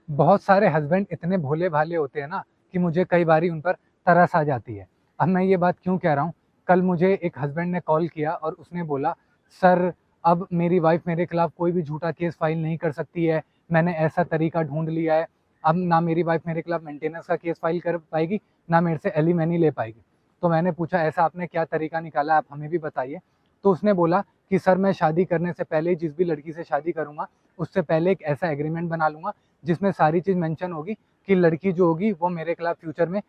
बहुत सारे हस्बैंड इतने भोले भाले होते हैं ना कि मुझे कई बारी उन पर तरस आ जाती है। अब मैं ये बात क्यों कह रहा हूँ, कल मुझे एक हस्बैंड ने कॉल किया और उसने बोला, सर अब मेरी वाइफ मेरे खिलाफ कोई भी झूठा केस फाइल नहीं कर सकती है, मैंने ऐसा तरीका ढूंढ लिया है, अब ना मेरी वाइफ मेरे खिलाफ मेंटेनेंस का केस फाइल कर पाएगी, ना मेरे से एलिमनी ले पाएगी। तो मैंने पूछा, ऐसा आपने क्या तरीका निकाला, आप हमें भी बताइए। तो उसने बोला कि सर मैं शादी करने से पहले, जिस भी लड़की से शादी करूंगा उससे पहले एक ऐसा एग्रीमेंट बना लूंगा जिसमें सारी चीज़ मेंशन होगी कि लड़की जो होगी वो मेरे खिलाफ फ्यूचर में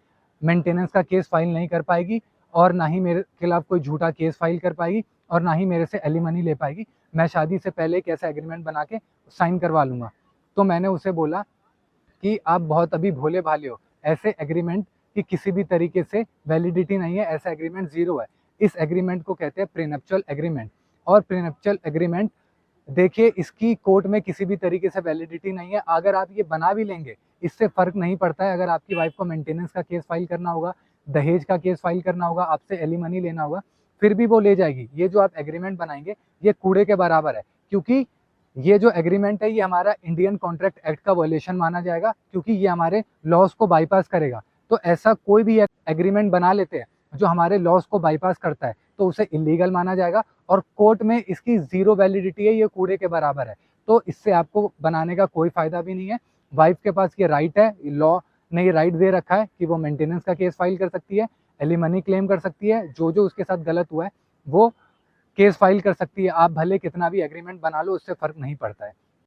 मेंटेनेंस का केस फाइल नहीं कर पाएगी, और ना ही मेरे खिलाफ कोई झूठा केस फाइल कर पाएगी, और ना ही मेरे से एलिमनी ले पाएगी। मैं शादी से पहले एक ऐसा एग्रीमेंट बना के साइन करवा लूंगा। तो मैंने उसे बोला कि आप बहुत अभी भोले भाले हो, ऐसे एग्रीमेंट की किसी भी तरीके से वैलिडिटी नहीं है, ऐसा एग्रीमेंट जीरो है। इस एग्रीमेंट को कहते हैं प्रीनप्चुअल एग्रीमेंट। और प्रीनप्चुअल एग्रीमेंट, देखिए, इसकी कोर्ट में किसी भी तरीके से वैलिडिटी नहीं है। अगर आप ये बना भी लेंगे, इससे फर्क नहीं पड़ता है। अगर आपकी वाइफ को मेंटेनेंस का केस फाइल करना होगा, दहेज का केस फाइल करना होगा, आपसे एलिमनी लेना होगा, फिर भी वो ले जाएगी। ये जो आप एग्रीमेंट बनाएंगे ये कूड़े के बराबर है, क्योंकि ये जो एग्रीमेंट है ये हमारा इंडियन कॉन्ट्रैक्ट एक्ट का वायलेशन माना जाएगा, क्योंकि ये हमारे लॉज को बाईपास करेगा। तो ऐसा कोई भी एग्रीमेंट बना लेते हैं जो हमारे लॉज को बाईपास करता है तो उसे इलीगल माना जाएगा, और कोर्ट में इसकी जीरो वैलिडिटी है, ये कूड़े के बराबर है। तो इससे आपको बनाने का कोई फायदा भी नहीं है। वाइफ के पास ये राइट है, लॉ ने ये राइट दे रखा है कि वो मेंटेनेंस का केस फाइल कर सकती है, एलिमनी क्लेम कर सकती है, जो जो उसके साथ गलत हुआ है वो केस फाइल कर सकती है। आप भले कितना भी एग्रीमेंट बना लो, उससे फर्क नहीं पड़ता है।